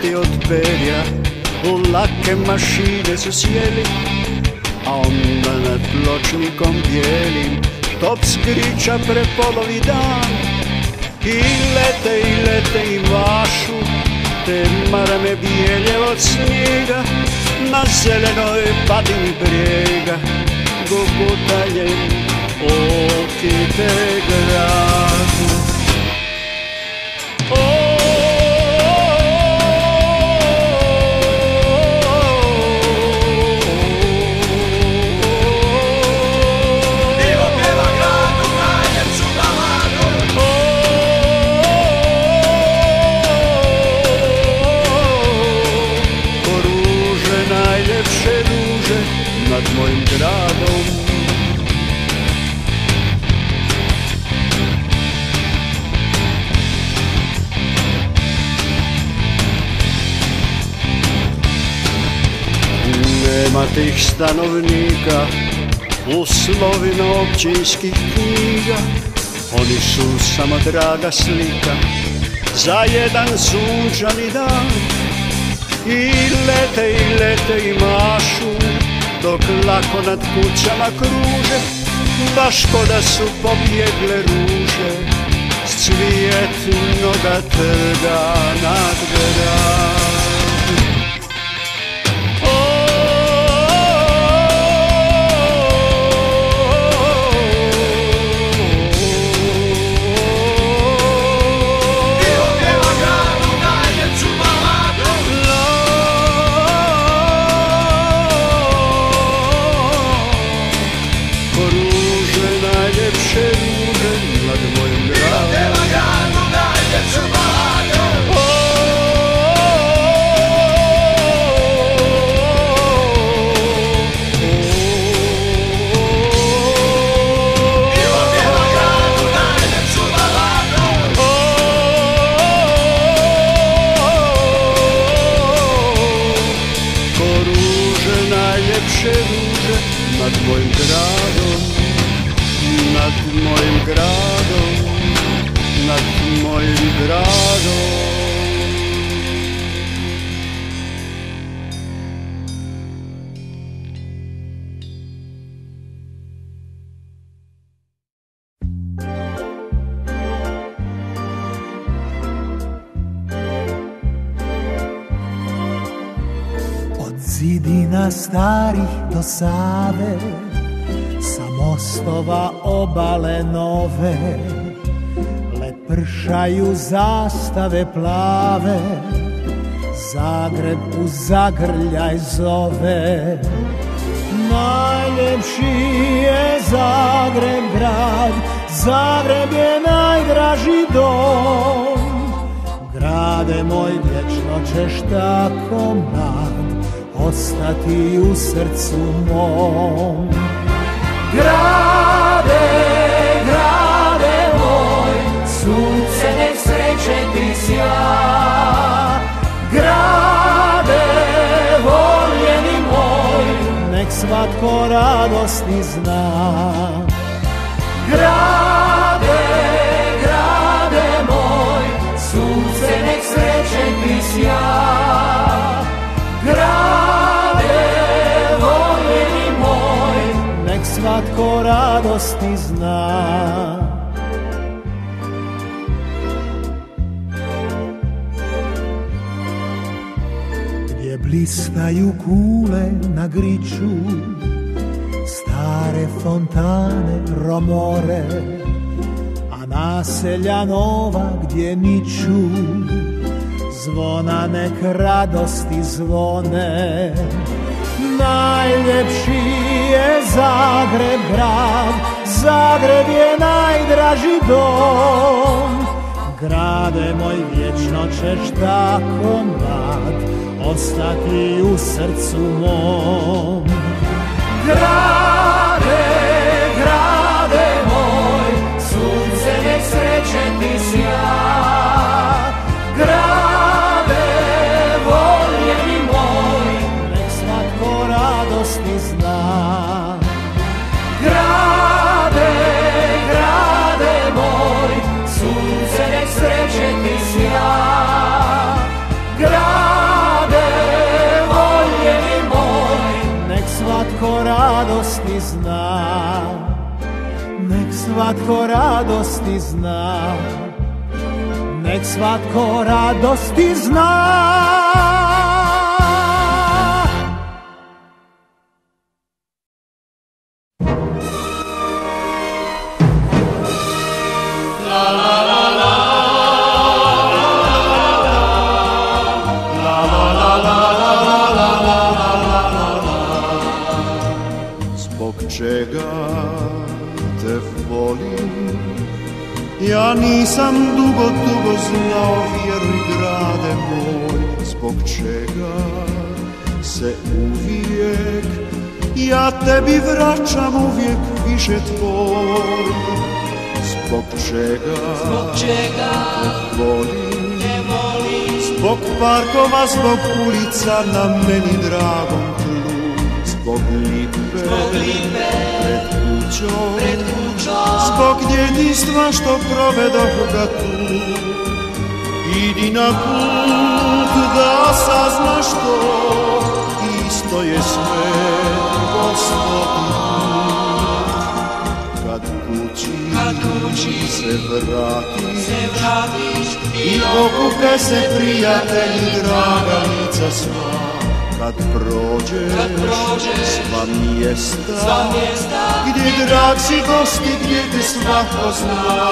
mršavi od perja u lake mašine su sjeli, a onda nad pločnikom bijelim top skriča prepolovi dan. I lete i mašu te marame bijelje od snijega na zelenoj padini brijega, gugutanjem oki te gradu. Nad mojim gradom nema tih stanovnika u slovima općinskih knjiga, oni su samo draga slika za jedan sunčani dan. I lete i mašu dok lako nad kućama kruže, baš ko da su pobjegle ruže s cvjetnoga trga nad gradom. Nad mojim gradom, nad mojim gradom, nad mojim gradom. Zidina starih do Save, sa mostova obale nove, lepršaju zastave plave, Zagreb u zagrljaj zove. Najljepši je Zagreb grad, Zagreb je najdraži dom. Grade moj, vječno ćeš tako mlad ostati u srcu mom. Grade, grade moj, sunce nek sreće ti sja. Grade, voljeni moj, nek svatko radosti zna. Grade, grade moj, sunce nek sreće ti sja. Grade, voljeni moj, nek svatko radosti zna. Gdje blistaju kule na griču, stare fontane romore, a naselja nova gdje niču, zvona nek radosti zvone. Najljepši je Zagreb grad, Zagreb je najdraži dom. Grade moj, vječno ćeš tako mlad ostati u srcu mom. Grade, grade moj, sunce nek sreće ti sja. Grade, voljeni moj, nek svatko radosti zna. Grade, grade moj, sunce nek sreće ti sja. Grade, radosti zna, nek svatko radosti zna, nek svatko radosti zna. Zbog čega te volim, ja nisam dugo znao, vjeruj grade moj. Zbog čega se uvijek ja tebi vraćam, uvijek više tvoj. Zbog čega te volim, zbog parkova, zbog ulica na meni dragom tlu. Zbog lipe pred kućom, zbog djetinjstva što provedoh ga tu. Idi na put da saznaš to, isto je sve Gospodin put. Kad kući se vratiš i okupe se prijatelji, draga lica sva. Kad prođeš sva mjesta gdje drag si gosti, gdje te svako zna.